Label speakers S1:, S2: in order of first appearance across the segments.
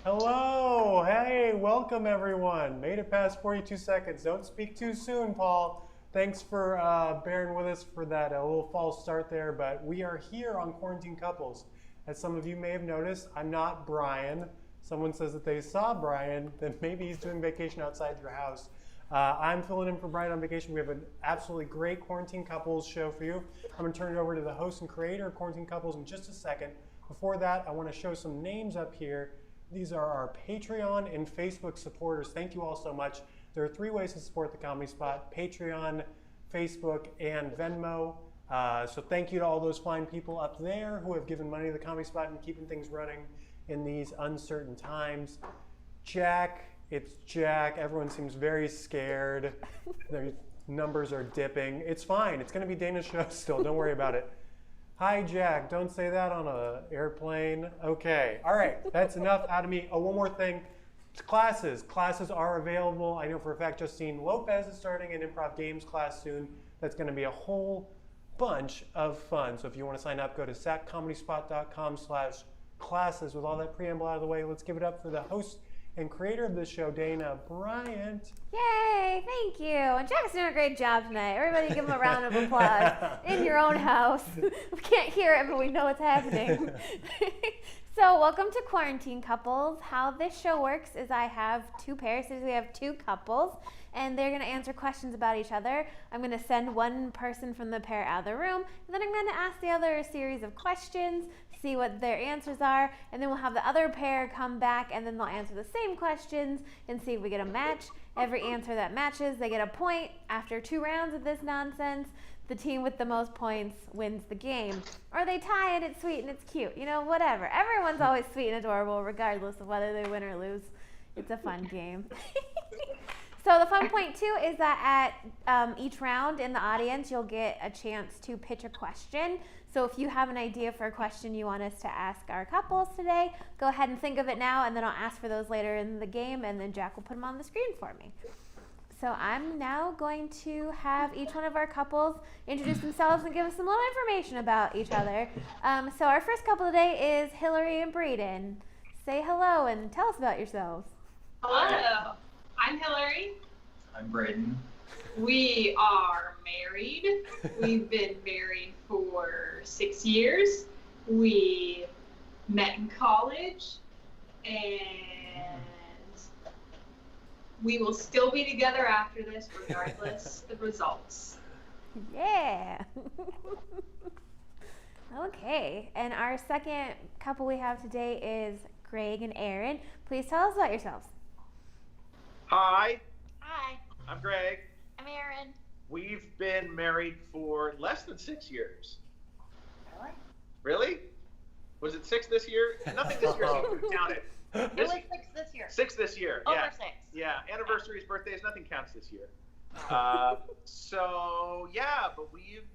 S1: Hello, hey, welcome everyone. Made it past 42 seconds. Don't speak too soon, Paul. Thanks for bearing with us for that little false start there, but we are here on Quarantine Couples. As some of you may have noticed, I'm not Brian. Someone says that they saw Brian, then maybe he's doing vacation outside your house. I'm filling in for Brian on vacation. We have an absolutely great Quarantine Couples show for you. I'm going to turn it over to the host and creator of Quarantine Couples in just a second. Before that, I want to show some names up here. These are our Patreon and Facebook supporters. Thank you all so much. There are 3 ways to support the Comedy Spot: Patreon, Facebook, and Venmo. So thank you to all those fine people up there who have given money to the Comedy Spot and keeping things running in these uncertain times. Jack, it's Jack. Everyone seems very scared. Their numbers are dipping. It's fine. It's going to be Dayna's show still. Don't worry about it. Hi, Jack. Don't say that on an airplane. Okay. All right. That's enough out of me. Oh, one more thing. It's classes. Classes are available. I know for a fact Justine Lopez is starting an improv games class soon. That's going to be a whole bunch of fun. So if you want to sign up, go to satcomedyspot.com/classes. With all that preamble out of the way, let's give it up for the host and creator of this show, Dayna Bryant.
S2: Yay, thank you. And Jack's doing a great job tonight. Everybody give him a round of applause in your own house. We can't hear it, but we know it's happening. So welcome to Quarantine Couples. How this show works is I have 2 pairs. So we have 2 couples, and they're going to answer questions about each other. I'm going to send one person from the pair out of the room, and then I'm going to ask the other a series of questions, see what their answers are, and then we'll have the other pair come back, and then they'll answer the same questions and see if we get a match. Every answer that matches, they get a point. After 2 rounds of this nonsense, the team with the most points wins the game. Or they tie and it's sweet and it's cute. You know, whatever. Everyone's always sweet and adorable regardless of whether they win or lose. It's a fun game. So the fun point too is that at each round in the audience, you'll get a chance to pitch a question. So if you have an idea for a question you want us to ask our couples today, go ahead and think of it now, and then I'll ask for those later in the game, and then Jack will put them on the screen for me. So I'm now going to have each one of our couples introduce themselves and give us some little information about each other. So our first couple today is Hillary and Braden. Say hello and tell us about yourselves.
S3: Hello, I'm Hillary.
S4: I'm Braden.
S3: We are married. We've been married for 6 years. We met in college, and we will still be together after this regardless of the results.
S2: Yeah. Okay, and our second couple we have today is Greg and Erin. Please tell us about yourselves.
S5: Hi,
S6: Hi,
S5: I'm Greg.
S6: I'm Erin.
S5: We've been married for less than 6 years.
S6: Really?
S5: Really? Was it 6 this year? Nothing this year seems to have counted.
S6: It was 6 this year.
S5: 6 this year,
S6: Over
S5: yeah.
S6: 6.
S5: Yeah, anniversaries, birthdays, nothing counts this year. So, yeah, but we've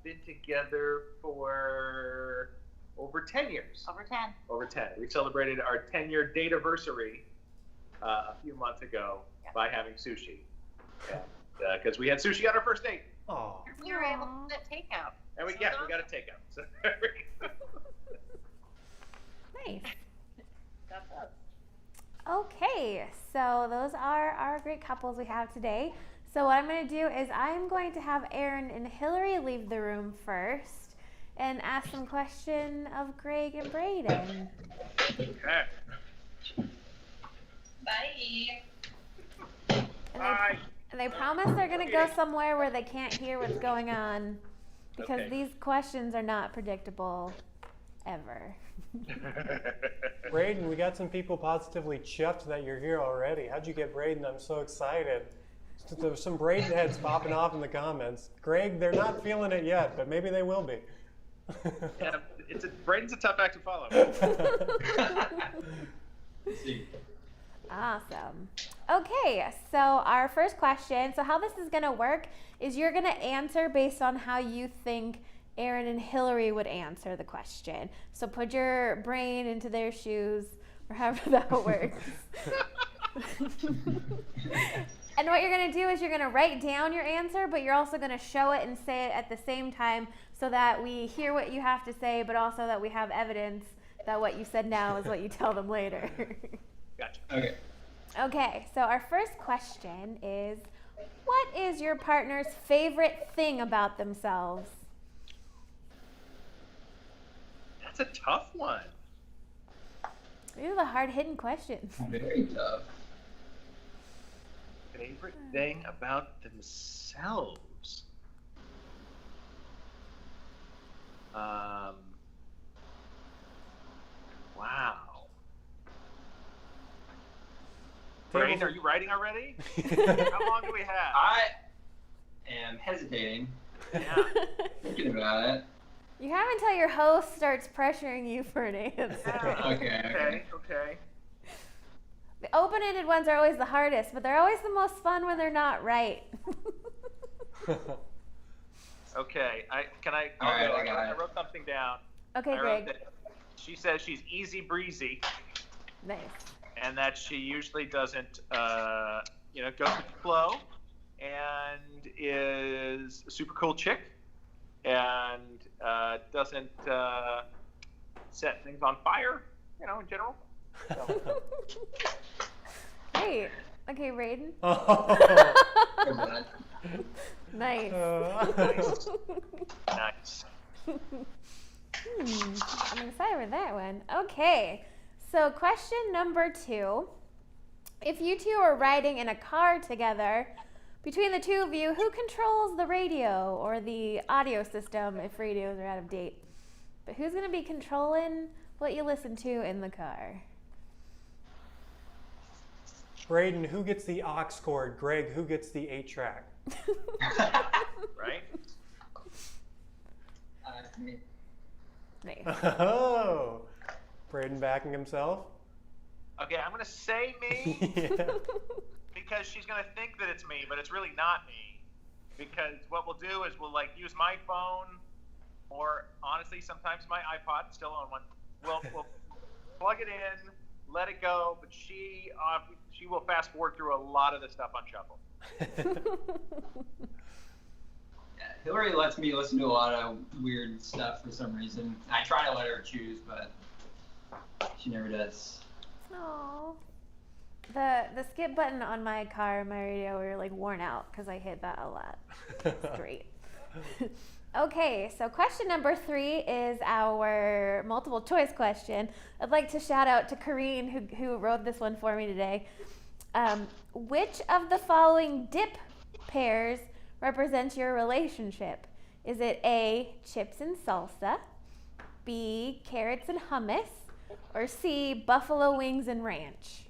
S5: been together for over 10 years.
S6: Over 10.
S5: Over 10. We celebrated our 10-year date-anniversary a few months ago by having sushi. Because we had sushi on our first date.
S1: Oh.
S6: We were able to get takeout.
S5: And we got a takeout. So
S2: Nice.
S6: That's us.
S2: Okay, so those are our great couples we have today. So what I'm going to do is I'm going to have Erin and Hillary leave the room first and ask some question of Greg and Braden.
S5: Okay.
S3: Bye.
S5: Bye.
S2: And they promise they're going to go somewhere where they can't hear what's going on because
S5: Okay.
S2: these questions are not predictable ever.
S1: Braden, we got some people positively chuffed that you're here already. How'd you get Braden? I'm so excited. There's some Braden heads popping off in the comments. Greg, they're not feeling it yet, but maybe they will be.
S5: Yeah, Braden's a tough act to follow.
S4: Let's see.
S2: Awesome. Okay, so our first question. So how this is going to work is you're going to answer based on how you think Erin and Hillary would answer the question. So put your brain into their shoes, or however that works. And what you're going to do is you're going to write down your answer, but you're also going to show it and say it at the same time so that we hear what you have to say, but also that we have evidence that what you said now is what you tell them later.
S5: Gotcha.
S4: Okay.
S2: Okay, so our first question is, what is your partner's favorite thing about themselves?
S5: That's a tough one.
S2: These are the hard-hitting questions.
S4: Very tough.
S5: Favorite thing about themselves? Wow. Braden, are you writing already? How long do we have?
S4: I am hesitating,
S5: Yeah.
S4: thinking about it.
S2: You have until your host starts pressuring you for an answer.
S5: Okay.
S2: The open-ended ones are always the hardest, but they're always the most fun when they're not right.
S5: Okay. I wrote something down.
S2: Okay,
S5: I wrote
S2: Greg.
S5: that she says she's easy breezy,
S2: Nice.
S5: and that she usually doesn't, go with the flow, and is a super cool chick, and doesn't set things on fire, in general. So.
S2: Hey. Okay, Braden.
S1: Oh.
S2: Nice.
S5: Nice.
S2: I'm excited for that one. Okay, so question number 2. If you two are riding in a car together, between the two of you, who controls the radio or the audio system if radios are out of date? But who's going to be controlling what you listen to in the car?
S1: Braden, who gets the aux cord? Greg, who gets the 8-track?
S5: Right?
S4: Me.
S2: Nice.
S1: Oh, Braden backing himself.
S5: Okay, I'm gonna say me
S1: Yeah.
S5: because she's gonna think that it's me, but it's really not me. Because what we'll do is we'll use my phone, or honestly, sometimes my iPod, still on one. We'll plug it in, let it go, but she will fast forward through a lot of the stuff on shuffle.
S4: Yeah, Hillary lets me listen to a lot of weird stuff for some reason. I try to let her choose, but she never does.
S2: Aww. The skip button on my car and my radio were worn out because I hit that a lot. It's great. Okay, so question number 3 is our multiple choice question. I'd like to shout out to Corrine who wrote this one for me today. Which of the following dip pairs represents your relationship? Is it A, chips and salsa, B, carrots and hummus, or C, buffalo wings and ranch?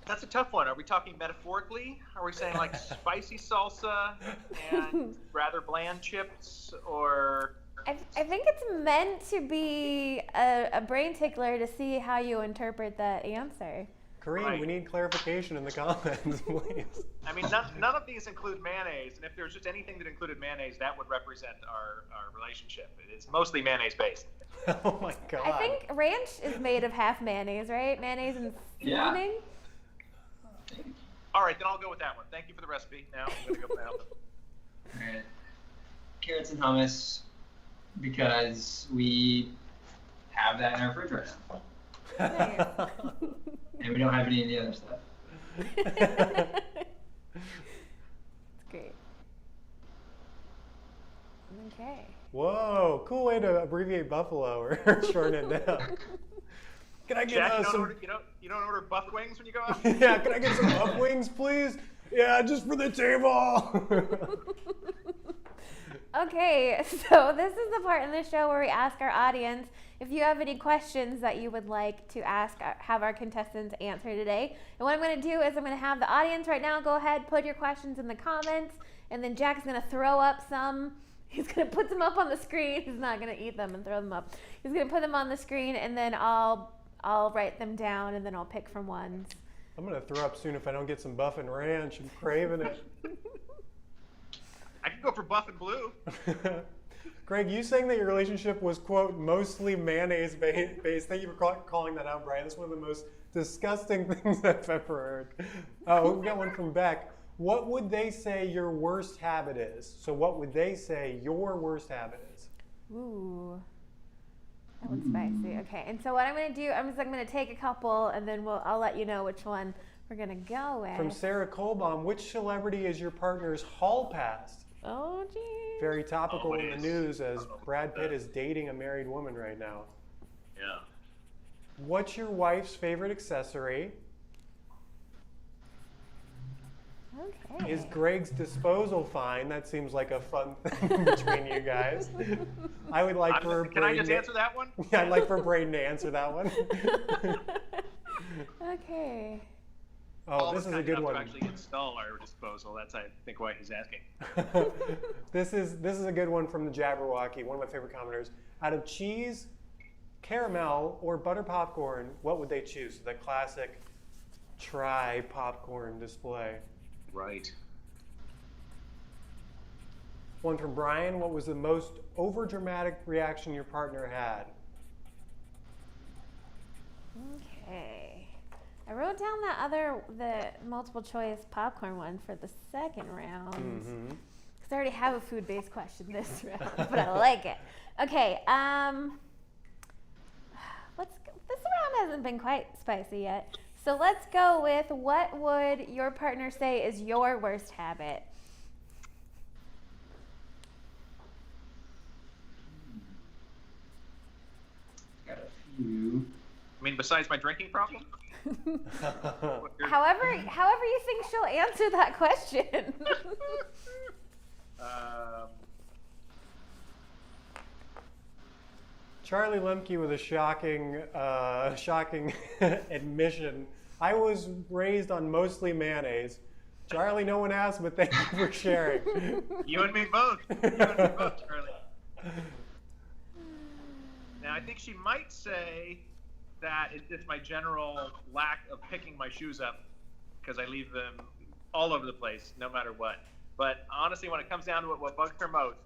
S5: That's a tough one. Are we talking metaphorically? Are we saying spicy salsa and rather bland chips, or?
S2: I think it's meant to be a brain tickler to see how you interpret that answer.
S1: Kareem,
S5: Right.
S1: we need clarification in the comments, please.
S5: I mean, none of these include mayonnaise, and if there's just anything that included mayonnaise, that would represent our relationship. It's mostly mayonnaise based.
S1: Oh my God.
S2: I think ranch is made of half mayonnaise, right? Mayonnaise and
S4: Yeah.
S2: seasoning?
S5: All right, then I'll go with that one. Thank you for the recipe. Now I'm going to go with that one.
S4: Alright. Carrots and hummus, because we have that in our fridge right now.
S2: Nice.
S4: And we don't have any of the other stuff.
S2: It's great. Okay.
S1: Whoa, cool way to abbreviate buffalo or shorten it down. Can I get
S5: Jack,
S1: some?
S5: you don't order buff wings when you go out?
S1: Yeah, can I get some buff wings, please? Yeah, just for the table.
S2: Okay, so this is the part in the show where we ask our audience if you have any questions that you would like to have our contestants answer today. And what I'm going to do is I'm going to have the audience right now go ahead, put your questions in the comments, and then Jack's going to throw up some. He's going to put them up on the screen. He's not going to eat them and throw them up. He's going to put them on the screen, and then I'll write them down, and then I'll pick from ones.
S1: I'm gonna throw up soon if I don't get some buff and ranch. I'm craving it.
S5: I can go for buff and blue.
S1: Greg, you saying that your relationship was, quote, mostly mayonnaise based. Thank you for calling that out, Brian. That's one of the most disgusting things I've ever heard. Oh, we got one from Beck. What would they say your worst habit is? So what would they say your worst habit is?
S2: Ooh. That one's spicy. Okay, and so what I'm gonna do, I'm gonna take a couple, and then I'll let you know which one we're gonna go with.
S1: From Sarah Colbaum, which celebrity is your partner's hall pass?
S2: Oh, geez.
S1: Very topical in the
S5: Always.
S1: news as Brad Pitt is dating a married woman right now.
S5: Yeah.
S1: What's your wife's favorite accessory?
S2: Okay.
S1: Is Greg's disposal fine? That seems like a fun thing between you guys. I would like for
S5: Can I just
S1: Braden
S5: answer that one?
S1: Yeah, I'd like for Braden to answer that one.
S2: Okay.
S1: Oh, this is a good one.
S5: To actually install our disposal. That's, I think, why he's asking.
S1: This is a good one from the Jabberwocky, one of my favorite commenters. Out of cheese, caramel, or butter popcorn, what would they choose? The classic try popcorn display.
S5: Right.
S1: One from Brian, what was the most overdramatic reaction your partner had?
S2: Okay. I wrote down the multiple choice popcorn one for the second round.
S1: Mm-hmm.
S2: Because I already have a food-based question this round, but I like it. Okay, this round hasn't been quite spicy yet. So let's go with, what would your partner say is your worst habit?
S4: Got a few.
S5: I mean, besides my drinking problem?
S2: However you think she'll answer that question.
S1: Charlie Lemke with a shocking admission. I was raised on mostly mayonnaise. Charlie, no one asked, but thank you for sharing.
S5: You and me both. You and me both, Charlie. Now, I think she might say that it's just my general lack of picking my shoes up because I leave them all over the place, no matter what. But honestly, when it comes down to it, what bugs her most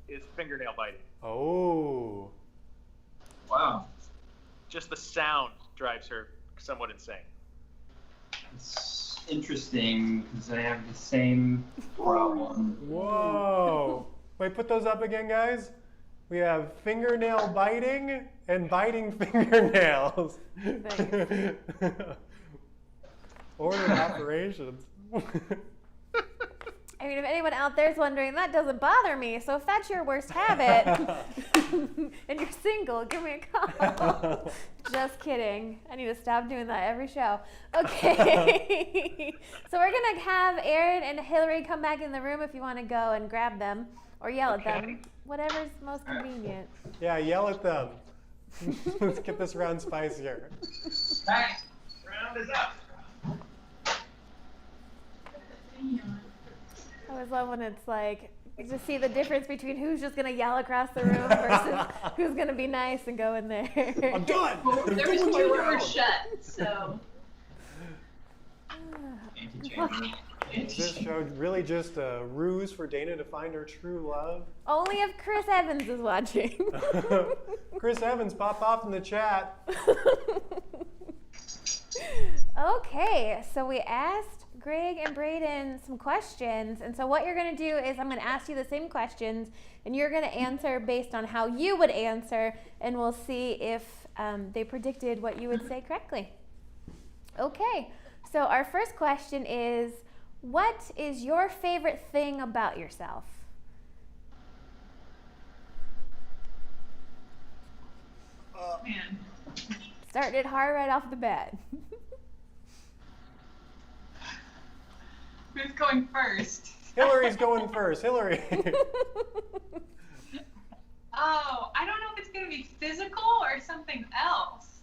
S5: is fingernail biting.
S1: Oh.
S4: Wow.
S5: Just the sound drives her somewhat insane.
S4: It's interesting because I have the same problem.
S1: Whoa. Wait, put those up again, guys. We have fingernail biting and biting fingernails.
S2: Thanks.
S1: Order of operations.
S2: I mean, if anyone out there is wondering, that doesn't bother me. So if that's your worst habit and you're single, give me a call. Just kidding. I need to stop doing that every show. Okay. So we're going to have Erin and Hillary come back in the room if you want to go and grab them or yell at them. Whatever's most convenient.
S1: Yeah, yell at them. Let's get this round spicier.
S4: All right, round is up.
S2: I always love when it's like, you just see the difference between who's just going to yell across the room versus who's going to be nice and go in there.
S1: I'm done.
S3: Well, there was two doors shut, so.
S1: Is this show really just a ruse for Dayna to find her true love?
S2: Only if Chris Evans is watching.
S1: Chris Evans, pop off in the chat.
S2: Okay, so we asked Greg and Braden some questions, and so what you're going to do is I'm going to ask you the same questions, and you're going to answer based on how you would answer, and we'll see if they predicted what you would say correctly. Okay, so our first question is, what is your favorite thing about yourself?
S3: Man.
S2: Starting it hard right off the bat.
S3: Who's going first?
S1: Hillary's going first. Hillary.
S3: Oh, I don't know if it's going to be physical or something else.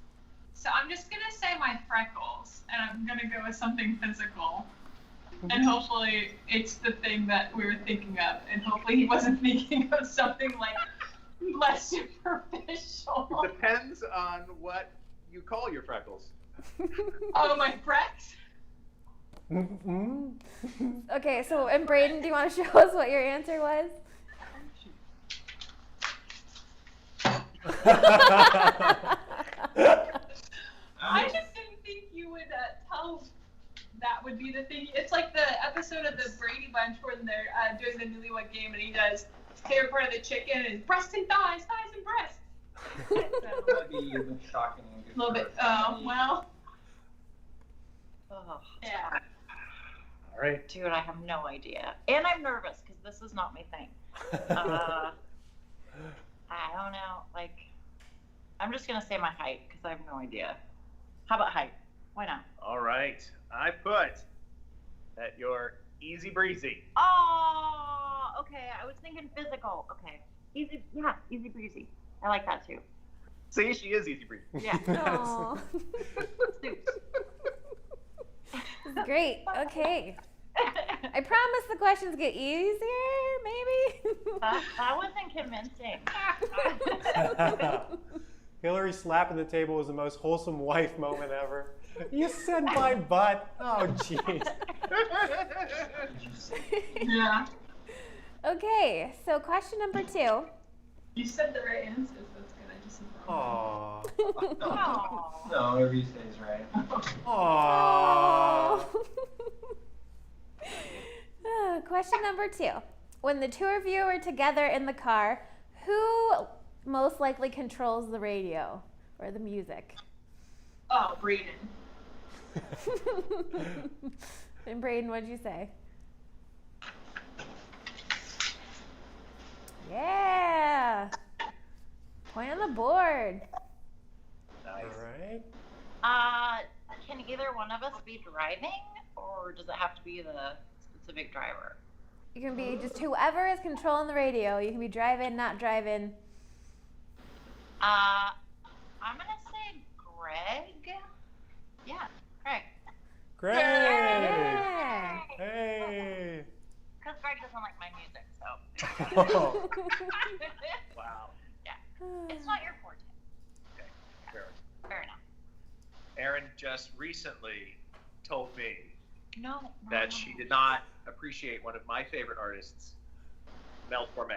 S3: So I'm just going to say my freckles, and I'm going to go with something physical. And hopefully it's the thing that we were thinking of, and hopefully he wasn't thinking of something like less superficial.
S5: It depends on what you call your freckles.
S3: Oh, my freckles?
S2: Okay, so, and Braden, do you want to show us what your answer was?
S3: I just didn't think you would tell that would be the thing. It's like the episode of the Brady Bunch where they're doing the newlywed game and he does favorite part of the chicken is breast and thighs, thighs and breasts.
S4: That'd be a bit shocking. And good
S3: A little
S4: for
S3: bit.
S4: us.
S3: Oh, well.
S6: Oh,
S3: Yeah.
S1: All right.
S6: dude, I have no idea. And I'm nervous because this is not my thing. I don't know. Like, I'm just going to say my height because I have no idea. How about height? Why not?
S5: All right. I put that you're easy breezy.
S6: Oh, okay. I was thinking physical. Okay. Easy. Yeah, easy breezy. I like that too.
S5: See, she is easy breezy.
S6: Yeah.
S2: Aw.
S6: Suits.
S2: This is great. Okay. I promise the questions get easier, maybe?
S6: That wasn't convincing.
S1: Hillary slapping the table was the most wholesome wife moment ever. You said my butt. Oh, jeez.
S3: Yeah.
S2: Okay, so question number 2.
S3: You said the right answers. That's good. I just
S1: Aww.
S6: Oh.
S4: No, whatever you say is right.
S1: Aww.
S2: Question number 2. When the two of you are together in the car, who most likely controls the radio or the music?
S3: Oh, Braden.
S2: And Braden, what'd you say? Yeah. Point on the board.
S5: Nice.
S1: All right.
S6: Can either one of us be driving, or does it have to be the specific driver?
S2: You can be just whoever is controlling the radio. You can be driving, not driving.
S6: I'm gonna say Greg. Yeah, Greg.
S1: Great.
S2: Yeah.
S1: Hey.
S6: Because Greg doesn't like my music, so.
S1: Oh.
S5: Wow.
S6: It's not your forte.
S5: Okay. Fair.
S6: Fair enough.
S5: Erin just recently told me
S6: No.
S5: that she did not appreciate one of my favorite artists, Mel Torme.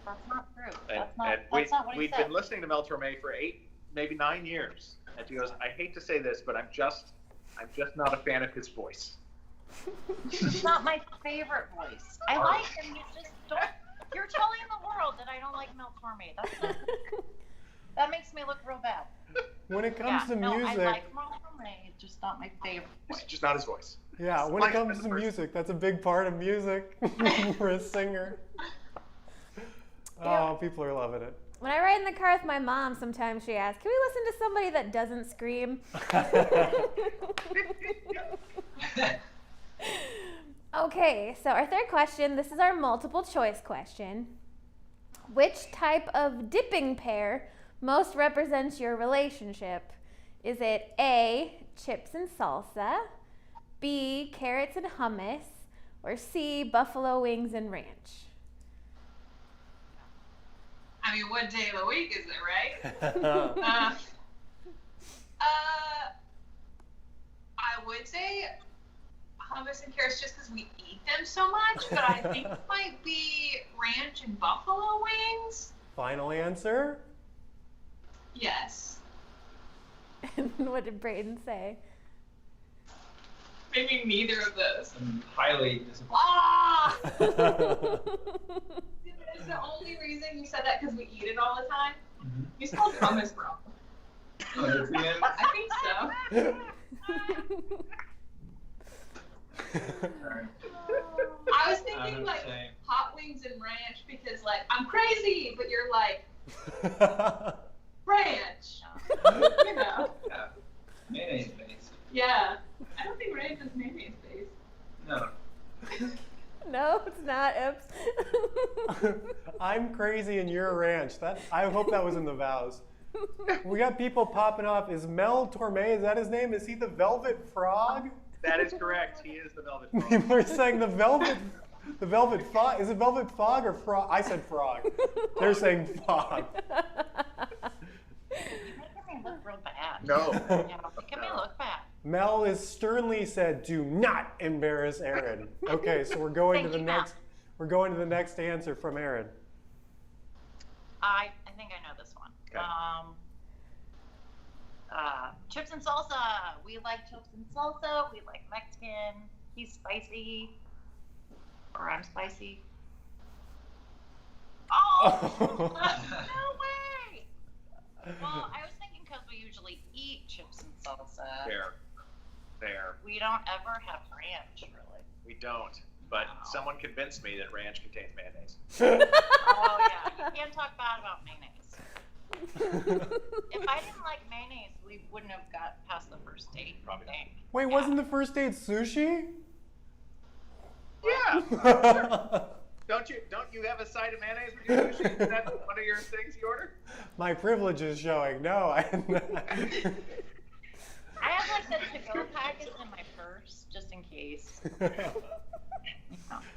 S6: That's not true.
S5: And,
S6: That's not what he
S5: we'd
S6: said.
S5: been listening to Mel Torme for 8, maybe 9 years. And she goes, I hate to say this, but I'm just not a fan of his voice.
S6: It's not my favorite voice. I like him. You just don't. You're telling the world that I don't like Mel Torme. That makes me look real bad.
S1: When it comes to
S6: no,
S1: music,
S6: I like Mel Torme. It's just not my favorite
S5: It's
S6: voice.
S5: just not his voice.
S1: yeah, when it
S5: Like
S1: comes
S5: the
S1: to
S5: person-
S1: music, that's a big part of music for a singer. Oh, people are loving it.
S2: When I ride in the car with my mom, sometimes she asks, "Can we listen to somebody that doesn't scream?" Okay, so our third question, this is our multiple choice question. Which type of dipping pair most represents your relationship? Is it A, chips and salsa, B, carrots and hummus, or C, buffalo wings and ranch?
S3: I mean, what day of the week is it, right? I would say hummus and carrots just because we eat them so much, but I think it might be ranch and buffalo wings.
S1: Final answer?
S3: Yes.
S2: And what did Braden say?
S3: Maybe neither of those.
S4: I'm highly disappointed.
S3: Ah! Is the only reason you said that because we eat it all the time?
S4: Mhm.
S3: You spelled hummus wrong.
S4: 100%.
S3: I think so.
S4: Alright.
S3: I was thinking
S4: I'm
S3: like
S4: saying.
S3: hot wings and ranch because like I'm crazy, but you're like ranch. You know.
S4: Yeah. Mayonnaise based.
S3: Yeah. I don't think ranch is mayonnaise based.
S4: No.
S2: No, it's not. Oops.
S1: I'm crazy and you're a ranch. I hope that was in the vows. We got people popping off. Is Mel Torme, is that his name? Is he the Velvet Frog?
S5: That is correct. He is the Velvet Frog.
S1: People are saying the Velvet Fog. Is it Velvet Fog or Frog? I said frog. They're saying fog.
S6: You're making me look real bad.
S5: No.
S6: Yeah, making me look bad.
S1: Mel is sternly said, "Do not embarrass Erin." Okay, so we're going to the
S6: Thank you, Mel.
S1: next. We're going to the next answer from Erin.
S6: I think I know this one.
S5: Okay.
S6: Chips and salsa. We like chips and salsa. We like Mexican. He's spicy. Or I'm spicy.
S1: Oh.
S6: No way! Well, I was thinking because we usually eat chips and salsa.
S5: There.
S6: We don't ever have ranch, really.
S5: We don't. But
S6: No.
S5: someone convinced me that ranch contains mayonnaise.
S6: Oh, yeah. You can't talk bad about mayonnaise. If I didn't like mayonnaise, we wouldn't have got past the first date.
S5: Probably not.
S1: Wait, wasn't the first date sushi?
S5: Yeah. Don't you have a side of mayonnaise with your sushi? Is that one of your things you order?
S1: My privilege is showing. No,
S6: I have like the to-go packets in my purse, just in case. You know.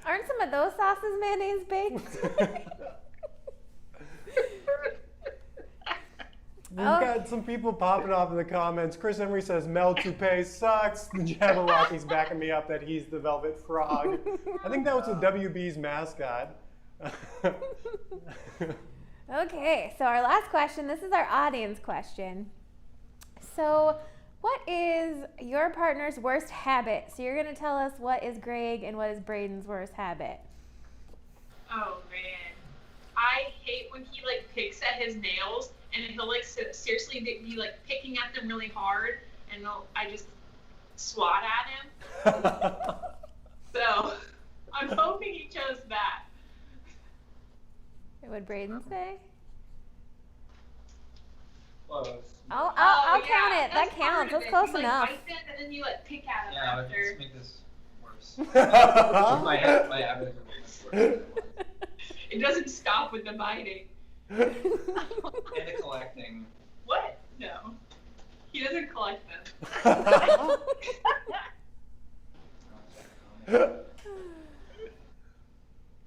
S2: Aren't some of those sauces mayonnaise baked?
S1: We've got some people popping off in the comments. Chris Emery says Mel Toupee sucks. The Jabberwocky's backing me up that he's the Velvet Frog. I think that was the WB's mascot.
S2: Okay, so our last question. This is our audience question. So, what is your partner's worst habit? So you're going to tell us what is Greg and what is Braden's worst habit.
S3: Oh man, I hate when he like picks at his nails and he'll like seriously be like picking at them really hard, and I just swat at him. So I'm hoping he chose that.
S2: What would Braden say?
S4: Close.
S2: I'll
S3: Oh,
S2: count
S3: yeah,
S2: it. That
S3: that's part
S2: counts.
S3: of
S2: That's
S3: it.
S2: close
S3: You, like,
S2: enough.
S3: bite them and then you like pick at them
S4: Yeah,
S3: after.
S4: let's make this worse. my habits are worse.
S3: It doesn't stop with the biting.
S4: And the collecting.
S3: What? No. He doesn't collect them.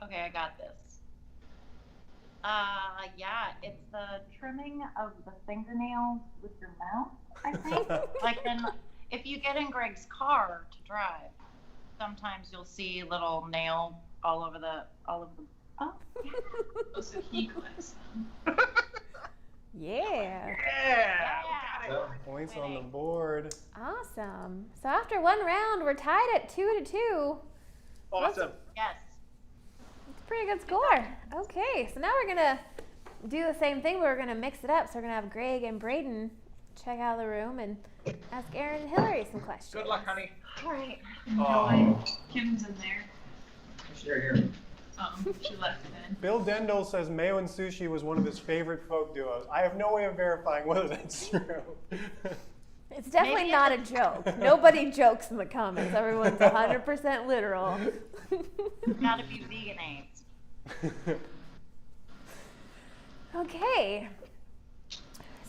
S6: Okay, I got this. Yeah, it's the trimming of the fingernails with your mouth, I think. Like if you get in Greg's car to drive, sometimes you'll see little nail all over the oh yeah.
S3: Oh, so he collects them.
S2: Yeah.
S3: Yeah.
S1: Points on the board.
S2: Awesome. So after one round, we're tied at 2-2.
S5: Awesome.
S6: Yes.
S2: It's a pretty good score. Okay, so now we're gonna do the same thing. We're gonna mix it up. So we're gonna have Greg and Braden check out the room and ask Erin and Hillary some questions.
S5: Good luck, honey.
S6: All right.
S3: No, Kim's in there.
S4: Sure, here.
S3: She left then.
S1: Bill Dendel says mayo and sushi was one of his favorite folk duos. I have no way of verifying whether that's true.
S2: It's definitely
S6: Maybe
S2: not a joke. Nobody jokes in the comments. Everyone's 100% literal.
S6: Gotta be vegan aids.
S2: Okay.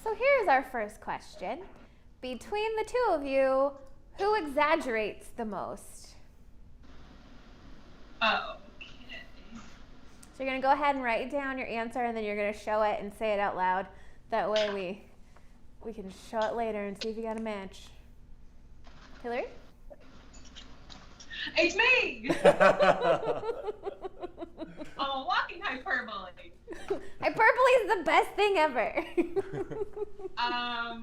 S2: So here's our first question. Between the two of you, who exaggerates the most?
S3: Oh,
S2: So you're going to go ahead and write down your answer, and then you're going to show it and say it out loud. That way we can show it later and see if you got a match. Hillary?
S3: it's me! Oh, walking hyperbole.
S2: Hyperbole is the best thing ever.
S3: I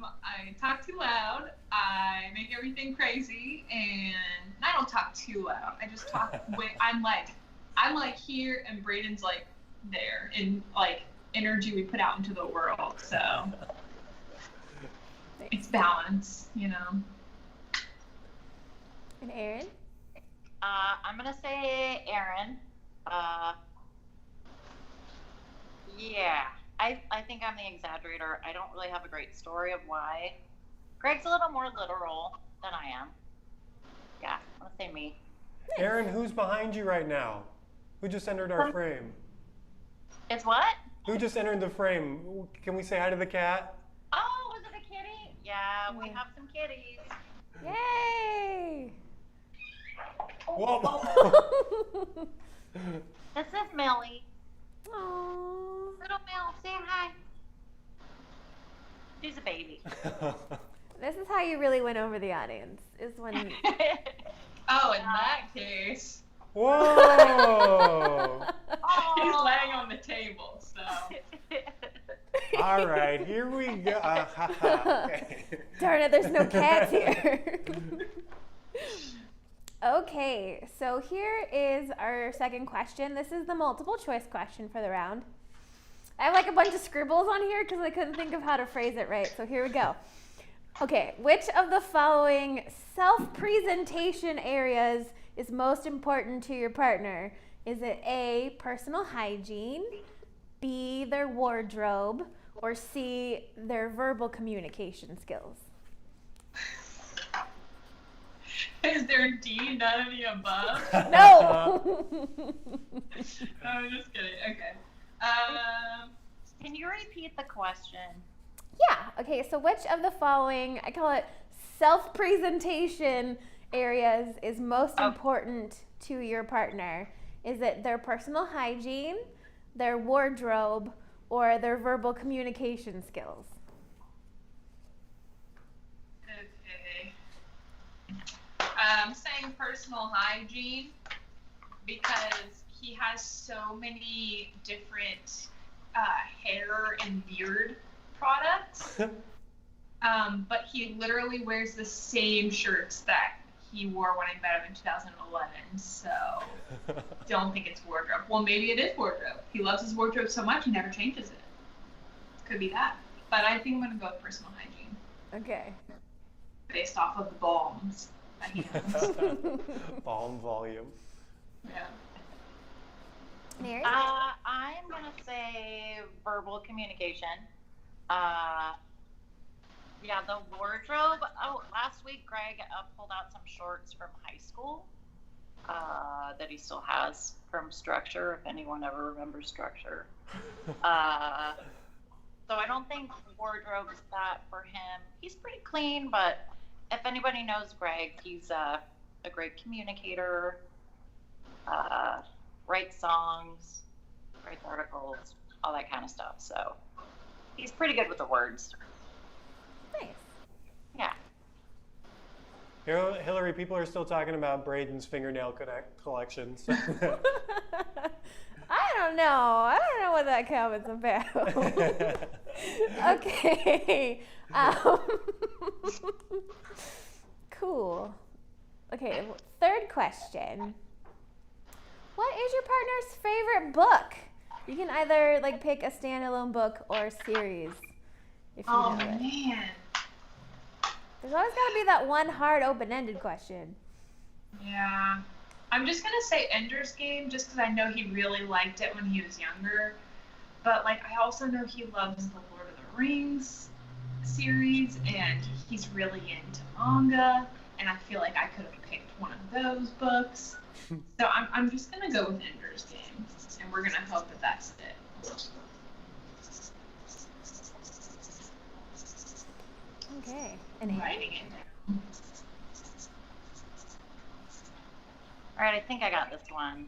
S3: talk too loud. I make everything crazy, and I don't talk too loud. I just talk way. I'm like here, and Braden's like there, in like energy we put out into the world. So it's balance, you know.
S2: And Erin?
S6: I'm gonna say Erin. Yeah, I think I'm the exaggerator. I don't really have a great story of why. Greg's a little more literal than I am. Yeah, I'm gonna say me.
S1: Erin, who's behind you right now? Who just entered our frame?
S6: It's what?
S1: Who just entered the frame? Can we say hi to the cat?
S6: Oh, was it a kitty? Yeah, we have some kitties.
S2: Yay!
S1: Whoa!
S6: This is Millie.
S2: Aww.
S6: Little Mill, say hi. She's a baby.
S2: This is how you really win over the audience, is when
S3: Oh, in that case,
S1: Whoa!
S3: he's laying on the table. So
S1: All right, here we go. Okay.
S2: darn it, there's no cats here. Okay, so here is our second question. This is the multiple choice question for the round. I have like a bunch of scribbles on here because I couldn't think of how to phrase it right. So here we go. Okay, which of the following self-presentation areas is most important to your partner? Is it A, personal hygiene, B, their wardrobe, or C, their verbal communication skills?
S3: Is there D, none of the above?
S2: No!
S3: I'm just kidding. Okay.
S6: Can you repeat the question?
S2: Yeah, okay, so which of the following, I call it self-presentation areas, is most important to your partner? Is it their personal hygiene, their wardrobe, or their verbal communication skills?
S3: Okay. I'm saying personal hygiene because he has so many different hair and beard products. But he literally wears the same shirts that he wore when I met him in 2011. So don't think it's wardrobe. Well, maybe it is wardrobe. He loves his wardrobe so much he never changes it. Could be that. But I think I'm going to go with personal hygiene.
S2: Okay.
S3: Based off of the balms that he has.
S1: Balm volume.
S3: Yeah.
S2: Mary?
S6: I'm gonna say verbal communication. Yeah, the wardrobe. Oh, last week Greg pulled out some shorts from high school that he still has from Structure, if anyone ever remembers Structure. So I don't think wardrobe is that for him. He's pretty clean, but if anybody knows Greg, he's a great communicator, writes songs, writes articles, all that kind of stuff. So he's pretty good with the words.
S2: Nice.
S6: Yeah.
S1: Hillary, people are still talking about Braden's fingernail collection. So.
S2: I don't know what that comment's about. Okay. Cool. Okay, third question. What is your partner's favorite book? You can either like pick a standalone book or series. If you know it.
S3: Man.
S2: There's always got to be that one hard open-ended question.
S3: Yeah. I'm just going to say Ender's Game just because I know he really liked it when he was younger. But like I also know he loves the Lord of the Rings series and he's really into manga. And I feel like I could have picked one of those books. So I'm just going to go with Ender's Game. And we're going to hope that that's it.
S2: Okay.
S3: And writing it down.
S6: All right, I think I got this one.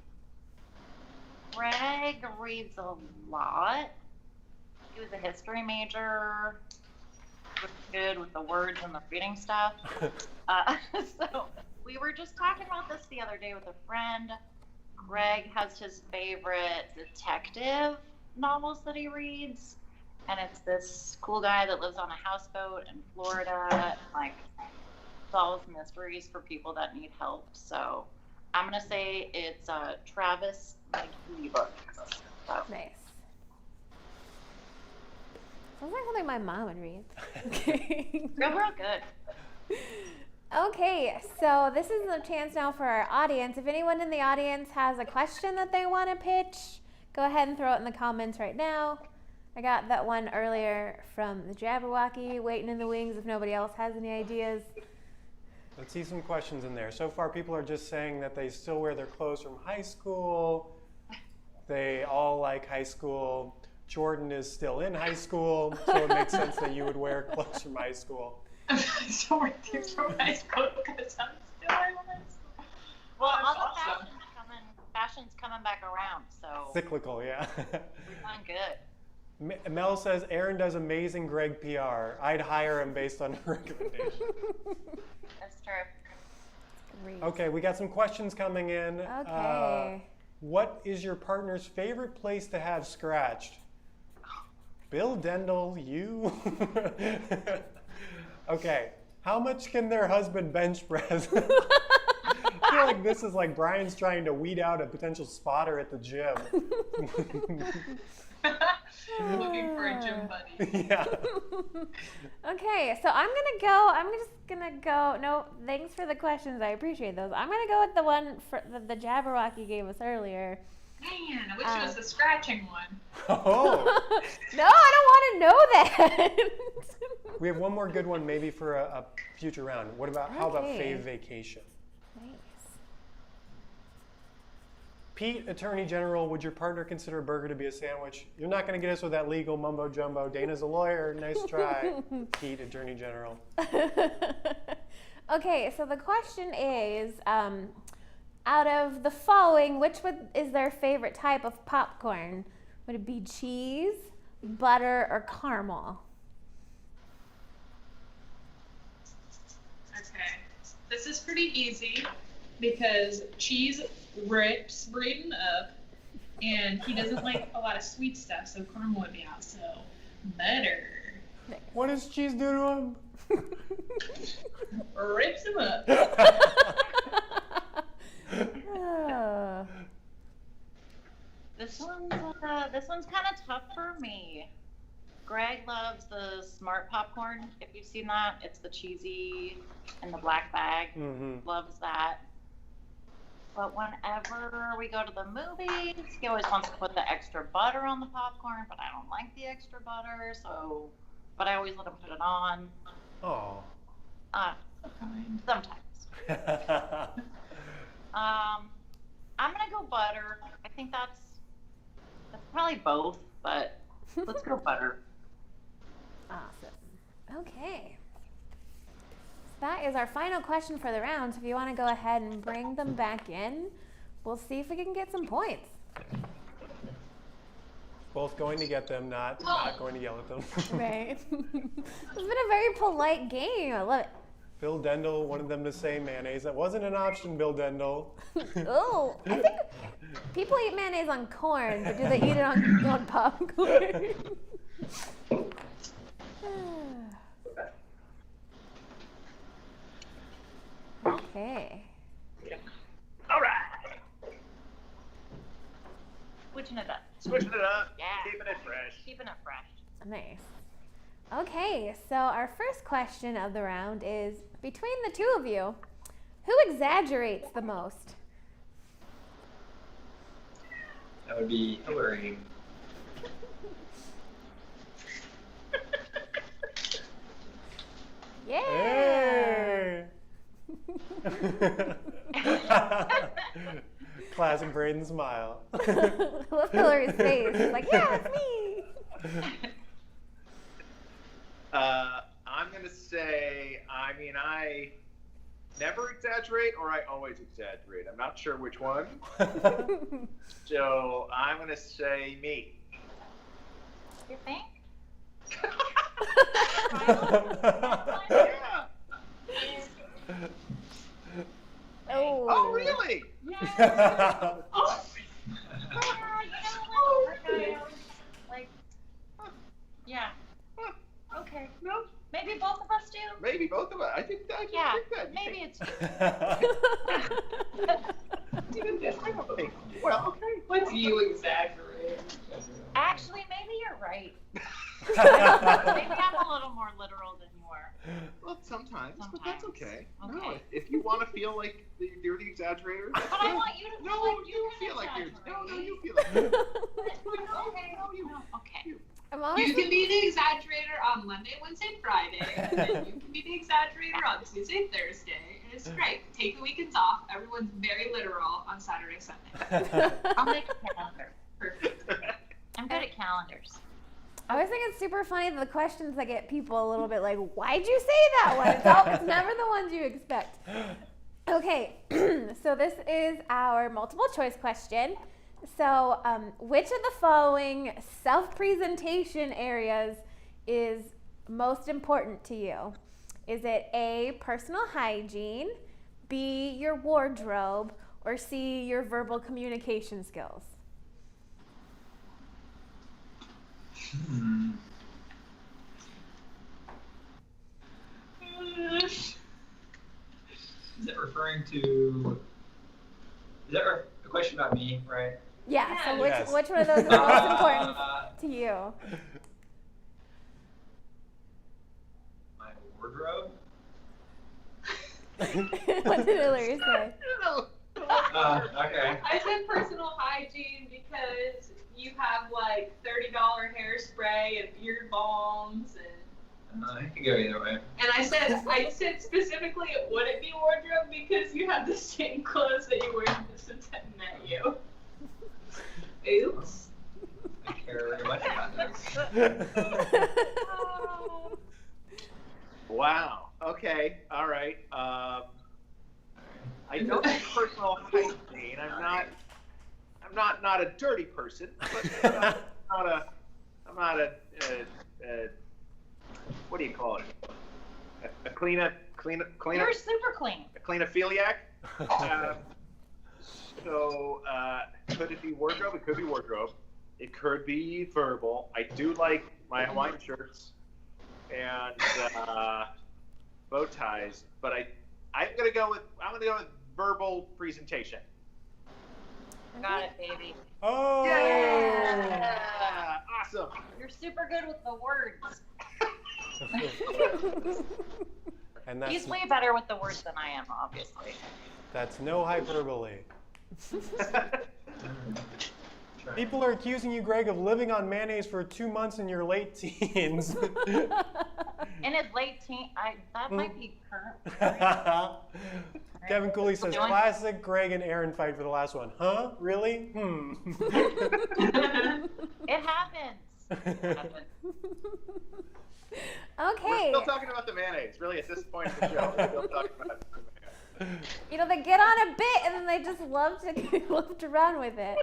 S6: Greg reads a lot. He was a history major. Was good with the words and the reading stuff. So we were just talking about this the other day with a friend. Greg has his favorite detective novels that he reads. And it's this cool guy that lives on a houseboat in Florida and like solves mysteries for people that need help. So I'm going to say it's Travis McGee book. So.
S2: Nice. Sounds like something my mom would read. Okay.
S6: Real good.
S2: Okay, so this is the chance now for our audience. If anyone in the audience has a question that they want to pitch, go ahead and throw it in the comments right now. I got that one earlier from the Jabberwocky, waiting in the wings if nobody else has any ideas.
S1: Let's see some questions in there. So far, people are just saying that they still wear their clothes from high school. They all like high school. Jordan is still in high school, so it makes sense that you would wear clothes from high school.
S3: So we're things from high school because I'm still in high school.
S6: Well, all
S3: That's
S6: the
S3: awesome.
S6: fashion's coming back around, so
S1: Cyclical, yeah.
S6: we're doing good.
S1: Mel says, Erin does amazing Greg PR. I'd hire him based on her recommendation.
S6: That's true.
S2: Great.
S1: Okay, we got some questions coming in.
S2: Okay.
S1: What is your partner's favorite place to have scratched? Bill Dendel, you? Okay, how much can their husband bench press? I feel like this is like Brian's trying to weed out a potential spotter at the gym.
S3: Looking for a gym buddy.
S1: Yeah.
S2: Okay, so I'm just gonna go. No, thanks for the questions. I appreciate those. I'm gonna go with the one for the Jabberwocky gave us earlier.
S3: Man, I wish it was the scratching one.
S1: Oh.
S2: No, I don't want to know that.
S1: We have one more good one maybe for a future round. How about
S2: Okay.
S1: fave vacation?
S2: Nice.
S1: Pete, Attorney General, would your partner consider a burger to be a sandwich? You're not going to get us with that legal mumbo jumbo. Dana's a lawyer. Nice try. Pete, Attorney General.
S2: Okay, so the question is, out of the following, which is their favorite type of popcorn? Would it be cheese, butter, or caramel?
S3: Okay. This is pretty easy because cheese rips Braden up, and he doesn't like a lot of sweet stuff, so caramel would be out. So butter
S1: What does cheese do to him?
S3: rips him up.
S2: Oh.
S6: This one's kind of tough for me. Greg loves the smart popcorn. If you've seen that, it's the cheesy in the black bag.
S1: Mm-hmm.
S6: Loves that. But whenever we go to the movies, he always wants to put the extra butter on the popcorn, but I don't like the extra butter, but I always let him put it on.
S1: Oh.
S6: Sometimes. I'm gonna go butter. I think that's probably both, but let's go butter.
S2: Awesome. Okay. So that is our final question for the round. So if you want to go ahead and bring them back in, we'll see if we can get some points.
S1: Both going to get them, not going to yell at them.
S2: Right. It's been a very polite game. I love it.
S1: Bill Dendel wanted them to say mayonnaise. That wasn't an option, Bill Dendel.
S2: Oh, I think people eat mayonnaise on corn, but do they eat it on popcorn? Okay.
S5: All right.
S6: Switching it up.
S5: Switching it up.
S6: Yeah.
S5: Keeping it fresh.
S6: Keeping it fresh.
S2: Nice. Okay, so our first question of the round is, between the two of you, who exaggerates the most?
S4: That would be Hillary.
S2: Yeah.
S1: Hey! Classic Braden smile.
S2: I love Hillary's face. She's like, yeah, it's me.
S5: I'm going to say, I never exaggerate or I always exaggerate. I'm not sure which one. So I'm going to say me.
S6: You think?
S5: Yeah.
S2: Oh.
S5: Oh, really?
S6: Yeah.
S5: Oh.
S6: Yeah. Okay.
S5: No,
S6: Maybe both of us do.
S5: maybe both of us. I think that.
S6: Yeah.
S5: I think that.
S6: Maybe it's.
S5: I don't think. Well, okay.
S4: What's you exaggerate?
S6: Actually, maybe you're right. Maybe I'm a little more literal than you are.
S5: Well, sometimes, but that's okay. No,
S6: Okay.
S5: if you want to feel like you're the exaggerator, that's
S6: But I
S5: good.
S6: want you to feel
S5: No,
S6: like
S5: you
S6: can
S5: feel like you're. No,
S6: exaggerate.
S5: you feel like you're.
S6: Okay.
S5: No, you.
S6: Okay.
S2: I'm always
S3: You can be the exaggerator on Monday, Wednesday, Friday, and then you can be the exaggerator on Tuesday, Thursday. And it's great. Take the weekends off. Everyone's very literal on Saturday, Sunday.
S6: I'll make a calendar.
S3: Perfect.
S6: I'm good at calendars.
S2: I always think it's super funny the questions that get people a little bit like, why'd you say that one? It's never the ones you expect. Okay, so this is our multiple choice question. So, which of the following self-presentation areas is most important to you? Is it A, personal hygiene, B, your wardrobe, or C, your verbal communication skills?
S4: Is that referring to? Is that a question about me, right?
S2: Yeah, so
S3: Yeah.
S2: which
S1: Yes.
S2: which one of those is most important? to you.
S4: My wardrobe.
S2: What did Hillary say?
S4: Okay.
S3: I said personal hygiene because you have like $30 hairspray and beard balms and.
S4: It could go either way.
S3: And I said specifically it wouldn't be wardrobe because you have the same clothes that you wear since I met you. Oops.
S4: I care very much about this.
S5: Wow. Okay. All right. I don't have personal hygiene. I'm not a dirty person, but I'm not a what do you call it? A cleaner.
S6: You're super clean.
S5: A cleanophiliac. So could it be wardrobe? It could be wardrobe. It could be verbal. I do like my Hawaiian shirts and bow ties, but I'm gonna go with verbal presentation.
S6: Got it, baby.
S1: Oh.
S5: Yeah! Awesome.
S6: You're super good with the words.
S1: And that's
S6: He's way better with the words than I am, obviously.
S1: that's no hyperbole. People are accusing you, Greg, of living on mayonnaise for 2 months in your late teens.
S6: In his late teen, that might be current.
S1: Kevin Cooley says, classic Greg and Erin fight for the last one. Huh? Really?
S6: It happens.
S2: Okay.
S5: We're still talking about the mayonnaise. Really, at this point in the show, we're still talking about the mayonnaise.
S2: You know, they get on a bit and then they just love to run with it.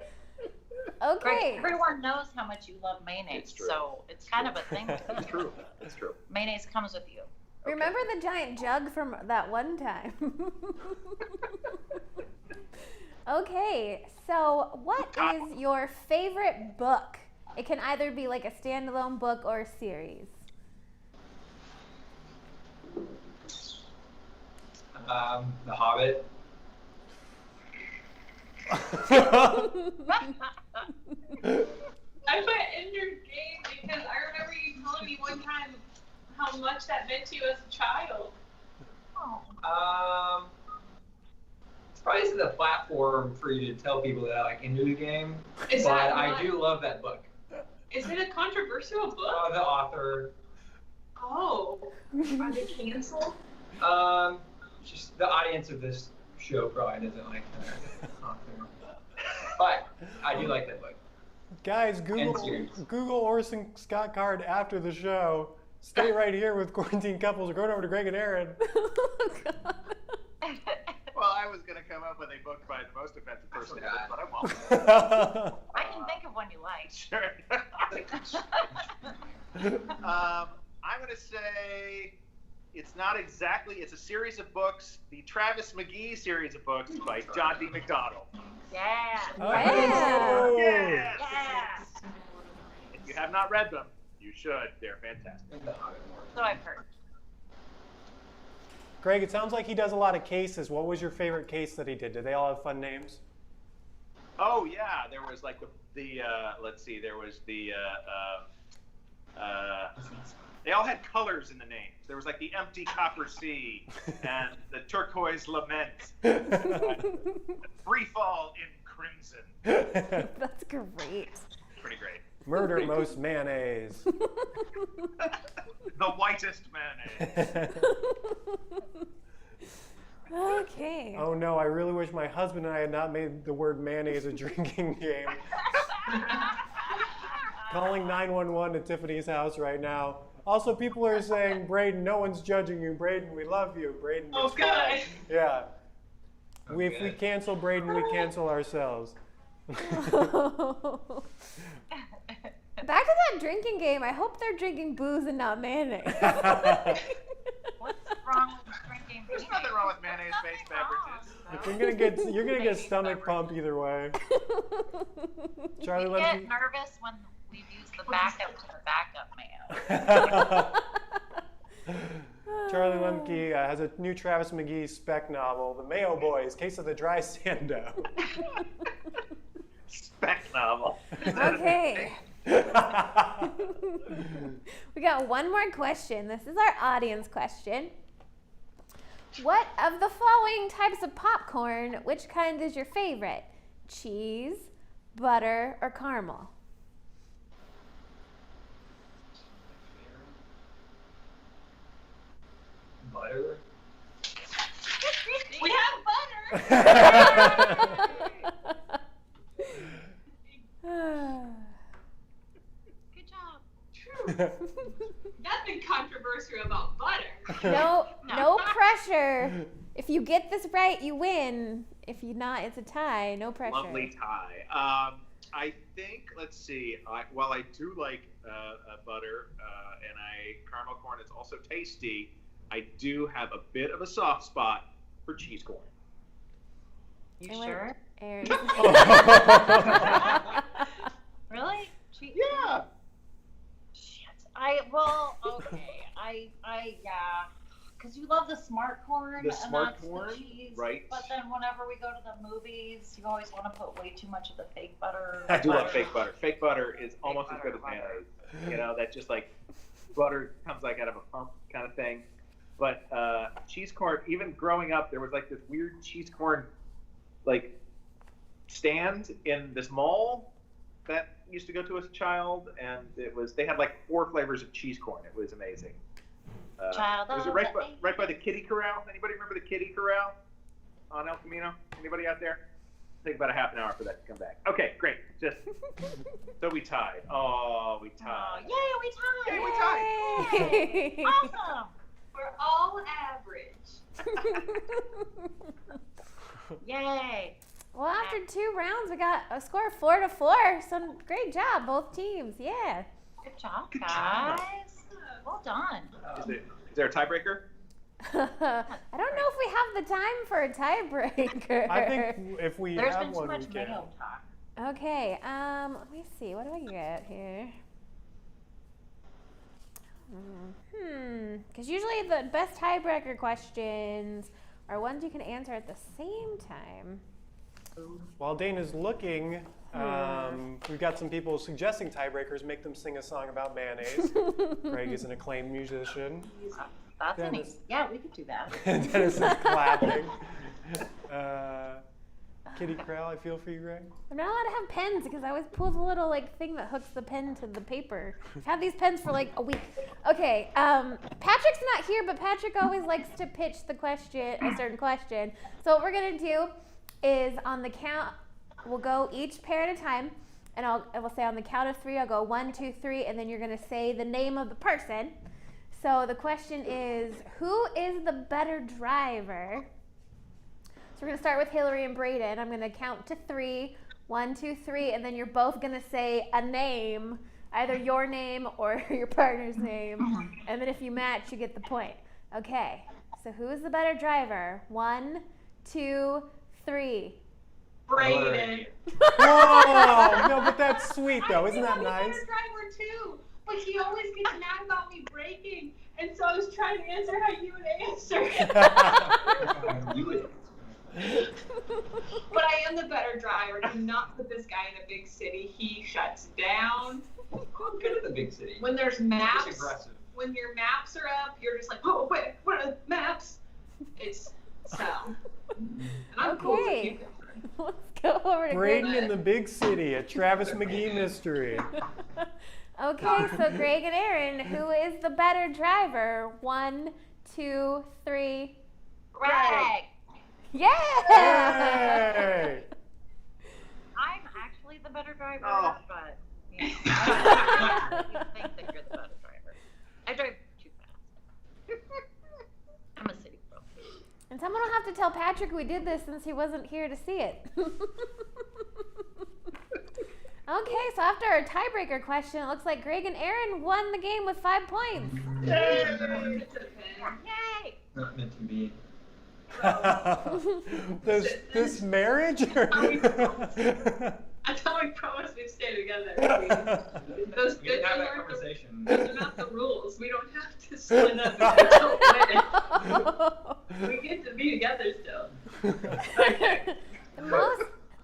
S2: Okay.
S6: Everyone knows how much you love mayonnaise, so it's kind of a thing.
S5: It's true. It's true.
S6: Mayonnaise comes with you.
S2: Remember the giant jug from that one time? Okay, so what is your favorite book? It can either be like a standalone book or a series.
S4: The Hobbit.
S3: I put in your game because I remember you telling me one time how much that meant to you as a child.
S4: It's probably the platform for you to tell people that like into the game. But I do love that book.
S3: Is it a controversial book?
S4: The author.
S3: Oh, are they canceled?
S4: Just the audience of this show probably doesn't like that author. But I do like that book.
S1: Guys, Google Orson Scott Card after the show. Stay right here with Quarantine Couples. We're going over to Greg and Erin.
S5: Well, I was going to come up with a book by the most offensive person ever, but I won't.
S6: I can think of one you like.
S5: Sure. I'm going to say it's a series of books, the Travis McGee series of books by John D. McDonald.
S6: Yeah.
S1: Oh.
S5: Yes.
S6: Yes.
S5: If you have not read them, you should. They're fantastic.
S6: So I've heard.
S1: Greg, it sounds like he does a lot of cases. What was your favorite case that he did? Did they all have fun names?
S5: Oh yeah, there was like the let's see, there was the they all had colors in the names. There was like the empty copper sea and the turquoise lament, free fall in crimson.
S2: That's great.
S5: Pretty great.
S1: Murder most mayonnaise.
S5: The whitest mayonnaise.
S2: Okay.
S1: Oh no, I really wish my husband and I had not made the word mayonnaise a drinking game. Calling 911 at Tiffany's house right now. Also, people are saying, Braden, no one's judging you. Braden, we love you. Braden,
S3: Oh,
S1: it's fine.
S3: good.
S1: Yeah.
S4: Okay.
S1: If we cancel Braden, we cancel ourselves.
S2: Back to that drinking game. I hope they're drinking booze and not mayonnaise.
S6: What's wrong with drinking?
S5: There's nothing wrong with mayonnaise-based beverages.
S1: You're gonna get stomach pump either way. Charlie,
S6: We
S1: let
S6: get
S1: me.
S6: nervous when we've used the backup to the backup mayo.
S1: Charlie Lemke has a new Travis McGee spec novel, The Mayo Boys, Case of the Dry Sando.
S5: Spec novel.
S2: Okay. We got one more question. This is our audience question. What of the following types of popcorn, which kind is your favorite? Cheese, butter, or caramel?
S4: Butter.
S3: We have butter.
S6: Good job.
S3: Nothing controversial about butter.
S2: No pressure. If you get this right, you win. If you not, it's a tie. No pressure.
S5: Lovely tie. I think, let's see, while I do like butter and caramel corn is also tasty, I do have a bit of a soft spot for cheese corn.
S6: You sure?
S2: Erin.
S6: Really?
S5: Yeah.
S6: Shit. Yeah. Because you love the smart corn.
S5: The smart
S6: that's
S5: corn,
S6: the cheese.
S5: right.
S6: But then whenever we go to the movies, you always want to put way too much of the fake butter.
S5: I do love fake butter. Fake butter is almost as good as
S6: butter.
S5: mayonnaise. You know, that just like butter comes like out of a pump kind of thing. But cheese corn, even growing up, there was like this weird cheese corn like stand in this mall that used to go to as a child, and they had like 4 flavors of cheese corn. It was amazing. Was it right by the Kitty Corral? Anybody remember the Kitty Corral on El Camino? Anybody out there? Take about a half an hour for that to come back. Okay, great. Just so we tied. Oh, we tied.
S6: Yay, we tied!
S5: Yay, we tied.
S6: Yay. Awesome!
S3: We're all average.
S6: Yay!
S2: Well, after 2 rounds, we got a score of 4-4. So great job, both teams. Yeah.
S6: Good job, guys. Well done.
S5: Is there a tiebreaker?
S2: I don't know if we have the time for a tiebreaker.
S1: I think if we
S6: There's
S1: have
S6: been too
S1: one, we
S6: much
S1: can.
S6: mayo talk.
S2: Okay, let me see. What do I get here? Because usually the best tiebreaker questions are ones you can answer at the same time.
S1: While Dana's looking, we've got some people suggesting tiebreakers. Make them sing a song about mayonnaise. Craig is an acclaimed musician.
S6: That's
S1: Dennis.
S6: nice. Yeah, we could do that.
S1: Dennis is clapping. Kitty Corral, I feel for you, Greg.
S2: I'm not allowed to have pens because I always pull the little thing that hooks the pen to the paper. I've had these pens for a week. Okay, Patrick's not here, but Patrick always likes to pitch a certain question. So what we're gonna do is on the count, we'll go each pair at a time, and I will say on the count of 3, I'll go 1, 2, 3, and then you're gonna say the name of the person. So the question is, who is the better driver? So we're gonna start with Hillary and Braden. I'm gonna count to 3, 1, 2, 3, and then you're both gonna say a name, either your name or your partner's name, and then if you match, you get the point. Okay, so who is the better driver? 1, 2, 3.
S3: Braden.
S1: Whoa! No, but that's sweet though. Isn't that
S3: I'm
S1: nice?
S3: a better driver too, but he always gets mad about me braking, and so I was trying to answer how you would answer. But I am the better driver. Do not put this guy in a big city. He shuts down.
S4: I'm good at the big city.
S3: When there's
S4: It's
S3: maps,
S4: aggressive.
S3: when your maps are up, you're just like, oh wait, what are the maps? It's so. And I'm cool with
S2: Okay.
S3: you.
S2: Let's go over to
S1: Braden
S2: Greg.
S1: in the big city, a Travis McGee mystery.
S2: Okay, so Greg and Erin, who is the better driver? 1, 2, 3.
S6: Greg!
S2: Yeah!
S1: Hey!
S6: I'm actually the better driver,
S5: Oh.
S6: but you think that you're the better driver. I drive too fast. I'm a city girl.
S2: And someone will have to tell Patrick we did this since he wasn't here to see it. Okay, so after our tiebreaker question, it looks like Greg and Erin won the game with 5 points.
S3: It's a pen.
S6: Yay!
S4: Not meant to be.
S1: this marriage?
S3: I thought we promised we'd stay together. Those
S4: We didn't have that
S3: aren't the-
S4: conversation.
S3: Those are not the rules. We don't have to split up if we don't win. We get to be together still. Okay.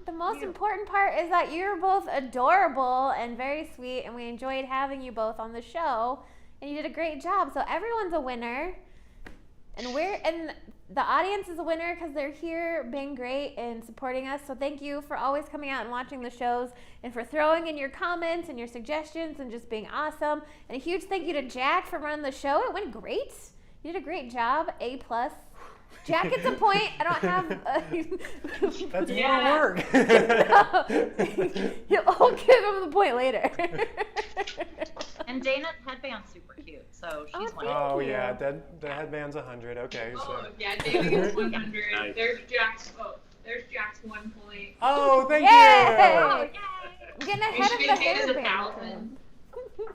S2: The most important part is that you're both adorable and very sweet, and we enjoyed having you both on the show, and you did a great job. So everyone's a winner, and the audience is a winner because they're here being great and supporting us. So thank you for always coming out and watching the shows, and for throwing in your comments and your suggestions and just being awesome. And a huge thank you to Jack for running the show. It went great. You did a great job. A+. Jack gets a point. I don't have.
S1: That's more work.
S2: I'll give him the point later.
S6: And Dayna's headband's super cute, so she's one.
S1: Oh yeah, the headband's 100. Okay, so.
S3: Oh, yeah, Dayna gets 100. There's Jack's 1 point.
S1: Oh, thank
S2: Yay!
S1: you.
S6: Oh, yay!
S2: I'm getting
S3: We
S2: ahead
S3: should
S2: of the
S3: make Dayna's
S2: hairband.
S3: 1,000.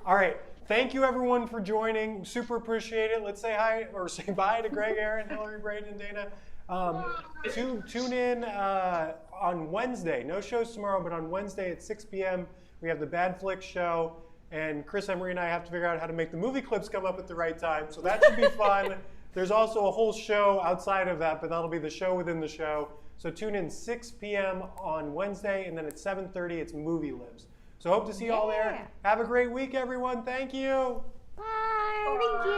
S1: All right. Thank you everyone for joining. Super appreciate it. Let's say hi or say bye to Greg, Erin, Hillary, Braden, and Dayna. Tune in on Wednesday. No shows tomorrow, but on Wednesday at 6 p.m. we have the Bad Flick show, and Chris Emery and I have to figure out how to make the movie clips come up at the right time. So that should be fun. There's also a whole show outside of that, but that'll be the show within the show. So tune in 6 p.m. on Wednesday, and then at 7:30 it's Movie Libs. So hope to see you all there. Have a great week, everyone. Thank you.
S2: Bye. Thank you.